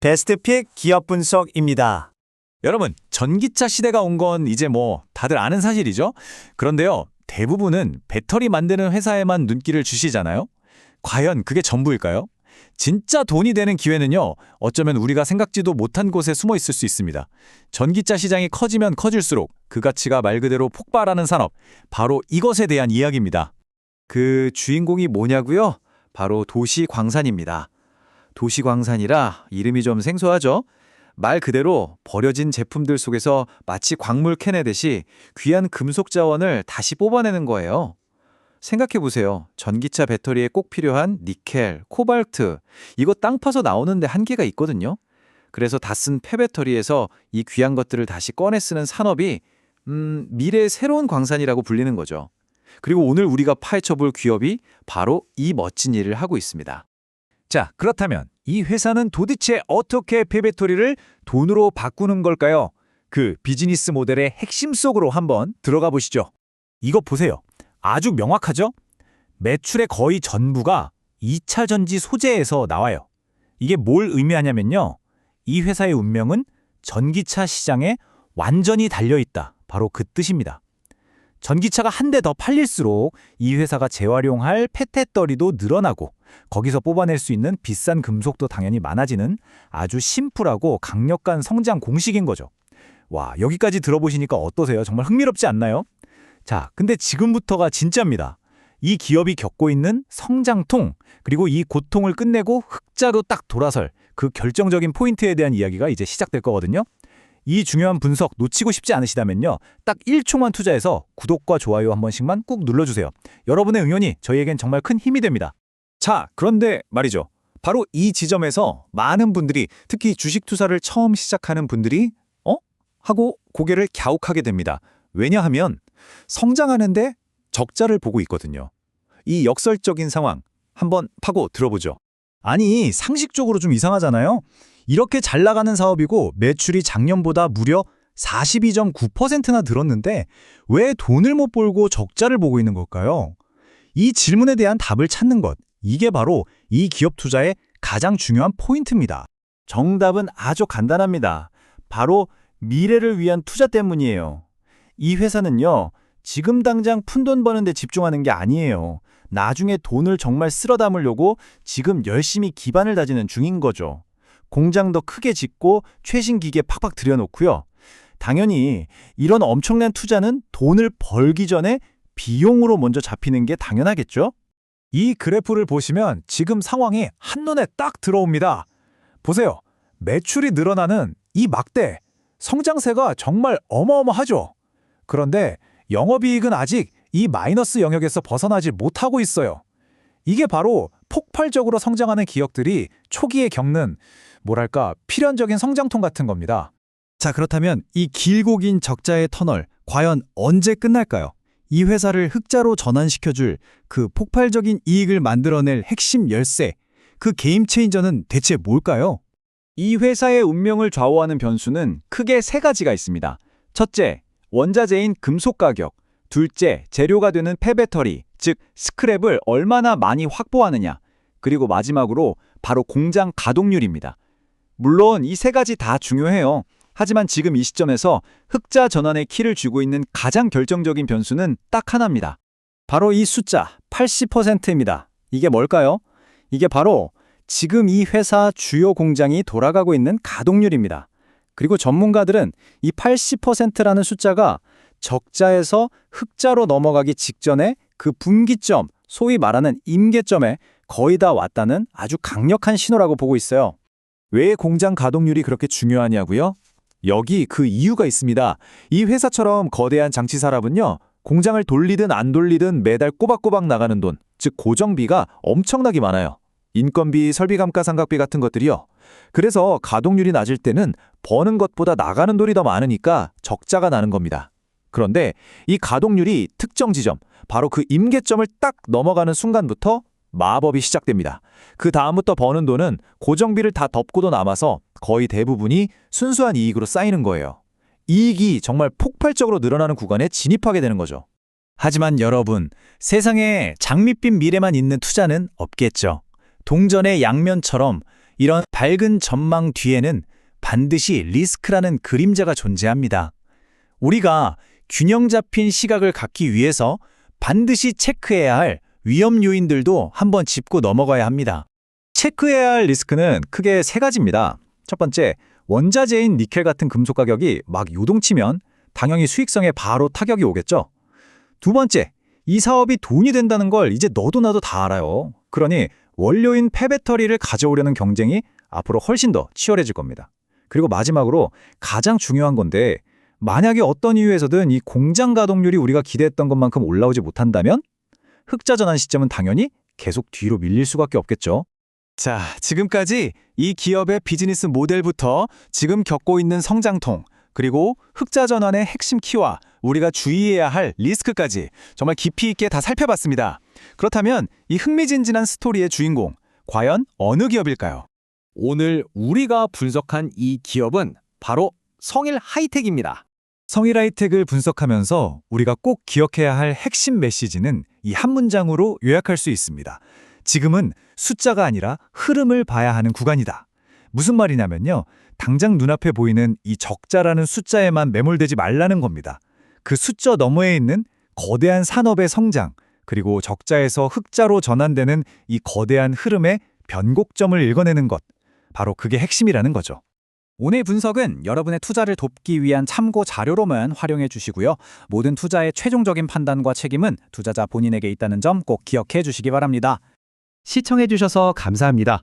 베스트픽 기업 분석입니다. 여러분, 전기차 시대가 온 건 이제 다들 아는 사실이죠? 그런데요, 대부분은 배터리 만드는 회사에만 눈길을 주시잖아요? 과연 그게 전부일까요? 진짜 돈이 되는 기회는요, 어쩌면 우리가 생각지도 못한 곳에 숨어 있을 수 있습니다. 전기차 시장이 커지면 커질수록 그 가치가 말 그대로 폭발하는 산업, 바로 이것에 대한 이야기입니다. 그 주인공이 뭐냐고요? 바로 도시광산입니다. 도시광산이라 이름이 좀 생소하죠? 말 그대로 버려진 제품들 속에서 마치 광물 캐내듯이 귀한 금속 자원을 다시 뽑아내는 거예요. 생각해보세요. 전기차 배터리에 꼭 필요한 니켈, 코발트, 이거 땅 파서 나오는데 한계가 있거든요. 그래서 다 쓴 폐배터리에서 이 귀한 것들을 다시 꺼내 쓰는 산업이 미래의 새로운 광산이라고 불리는 거죠. 그리고 오늘 우리가 파헤쳐볼 기업이 바로 이 멋진 일을 하고 있습니다. 자, 그렇다면 이 회사는 도대체 어떻게 폐배터리를 돈으로 바꾸는 걸까요? 그 비즈니스 모델의 핵심 속으로 한번 들어가 보시죠. 이거 보세요. 아주 명확하죠? 매출의 거의 전부가 2차 전지 소재에서 나와요. 이게 뭘 의미하냐면요. 이 회사의 운명은 전기차 시장에 완전히 달려있다. 바로 그 뜻입니다. 전기차가 한 대 더 팔릴수록 이 회사가 재활용할 폐태떨이도 늘어나고 거기서 뽑아낼 수 있는 비싼 금속도 당연히 많아지는 아주 심플하고 강력한 성장 공식인 거죠. 와, 여기까지 들어보시니까 어떠세요? 정말 흥미롭지 않나요? 자, 근데 지금부터가 진짜입니다. 이 기업이 겪고 있는 성장통, 그리고 이 고통을 끝내고 흑자로 딱 돌아설 그 결정적인 포인트에 대한 이야기가 이제 시작될 거거든요. 이 중요한 분석 놓치고 싶지 않으시다면요. 딱 1초만 투자해서 구독과 좋아요 한 번씩만 꾹 눌러주세요. 여러분의 응원이 저희에겐 정말 큰 힘이 됩니다. 자, 그런데 말이죠. 바로 이 지점에서 많은 분들이, 특히 주식 투자를 처음 시작하는 분들이 하고 고개를 갸웃하게 됩니다. 왜냐하면 성장하는데 적자를 보고 있거든요. 이 역설적인 상황 한번 파고 들어보죠. 아니, 상식적으로 좀 이상하잖아요. 이렇게 잘 나가는 사업이고 매출이 작년보다 무려 42.9%나 늘었는데 왜 돈을 못 벌고 적자를 보고 있는 걸까요? 이 질문에 대한 답을 찾는 것, 이게 바로 이 기업 투자의 가장 중요한 포인트입니다. 정답은 아주 간단합니다. 바로 미래를 위한 투자 때문이에요. 이 회사는요, 지금 당장 푼돈 버는 데 집중하는 게 아니에요. 나중에 돈을 정말 쓸어 담으려고 지금 열심히 기반을 다지는 중인 거죠. 공장도 크게 짓고 최신 기계 팍팍 들여놓고요. 당연히 이런 엄청난 투자는 돈을 벌기 전에 비용으로 먼저 잡히는 게 당연하겠죠? 이 그래프를 보시면 지금 상황이 한눈에 딱 들어옵니다. 보세요. 매출이 늘어나는 이 막대, 성장세가 정말 어마어마하죠. 그런데 영업이익은 아직 이 마이너스 영역에서 벗어나지 못하고 있어요. 이게 바로 폭발적으로 성장하는 기업들이 초기에 겪는 필연적인 성장통 같은 겁니다. 자, 그렇다면 이 길고 긴 적자의 터널, 과연 언제 끝날까요? 이 회사를 흑자로 전환시켜줄 그 폭발적인 이익을 만들어낼 핵심 열쇠, 그 게임 체인저는 대체 뭘까요? 이 회사의 운명을 좌우하는 변수는 크게 세 가지가 있습니다. 첫째, 원자재인 금속 가격. 둘째, 재료가 되는 폐배터리, 즉 스크랩을 얼마나 많이 확보하느냐. 그리고 마지막으로 바로 공장 가동률입니다. 물론 이 세 가지 다 중요해요. 하지만 지금 이 시점에서 흑자 전환의 키를 쥐고 있는 가장 결정적인 변수는 딱 하나입니다. 바로 이 숫자 80%입니다. 이게 뭘까요? 이게 바로 지금 이 회사 주요 공장이 돌아가고 있는 가동률입니다. 그리고 전문가들은 이 80%라는 숫자가 적자에서 흑자로 넘어가기 직전에 그 분기점, 소위 말하는 임계점에 거의 다 왔다는 아주 강력한 신호라고 보고 있어요. 왜 공장 가동률이 그렇게 중요하냐고요? 여기 그 이유가 있습니다. 이 회사처럼 거대한 장치사업은요, 공장을 돌리든 안 돌리든 매달 꼬박꼬박 나가는 돈, 즉 고정비가 엄청나게 많아요. 인건비, 설비 감가상각비 같은 것들이요. 그래서 가동률이 낮을 때는 버는 것보다 나가는 돈이 더 많으니까 적자가 나는 겁니다. 그런데 이 가동률이 특정 지점, 바로 그 임계점을 딱 넘어가는 순간부터 마법이 시작됩니다. 그 다음부터 버는 돈은 고정비를 다 덮고도 남아서 거의 대부분이 순수한 이익으로 쌓이는 거예요. 이익이 정말 폭발적으로 늘어나는 구간에 진입하게 되는 거죠. 하지만 여러분, 세상에 장밋빛 미래만 있는 투자는 없겠죠. 동전의 양면처럼 이런 밝은 전망 뒤에는 반드시 리스크라는 그림자가 존재합니다. 우리가 균형 잡힌 시각을 갖기 위해서 반드시 체크해야 할 위험 요인들도 한번 짚고 넘어가야 합니다. 체크해야 할 리스크는 크게 세 가지입니다. 첫 번째, 원자재인 니켈 같은 금속 가격이 막 요동치면 당연히 수익성에 바로 타격이 오겠죠. 두 번째, 이 사업이 돈이 된다는 걸 이제 너도 나도 다 알아요. 그러니 원료인 폐배터리를 가져오려는 경쟁이 앞으로 훨씬 더 치열해질 겁니다. 그리고 마지막으로 가장 중요한 건데, 만약에 어떤 이유에서든 이 공장 가동률이 우리가 기대했던 것만큼 올라오지 못한다면 흑자 전환 시점은 당연히 계속 뒤로 밀릴 수밖에 없겠죠. 자, 지금까지 이 기업의 비즈니스 모델부터 지금 겪고 있는 성장통, 그리고 흑자 전환의 핵심 키와 우리가 주의해야 할 리스크까지 정말 깊이 있게 다 살펴봤습니다. 그렇다면 이 흥미진진한 스토리의 주인공, 과연 어느 기업일까요? 오늘 우리가 분석한 이 기업은 바로 성일 하이텍입니다. 성일 하이텍을 분석하면서 우리가 꼭 기억해야 할 핵심 메시지는 이 한 문장으로 요약할 수 있습니다. 지금은 숫자가 아니라 흐름을 봐야 하는 구간이다. 무슨 말이냐면요. 당장 눈앞에 보이는 이 적자라는 숫자에만 매몰되지 말라는 겁니다. 그 숫자 너머에 있는 거대한 산업의 성장, 그리고 적자에서 흑자로 전환되는 이 거대한 흐름의 변곡점을 읽어내는 것. 바로 그게 핵심이라는 거죠. 오늘 분석은 여러분의 투자를 돕기 위한 참고 자료로만 활용해 주시고요. 모든 투자의 최종적인 판단과 책임은 투자자 본인에게 있다는 점 꼭 기억해 주시기 바랍니다. 시청해 주셔서 감사합니다.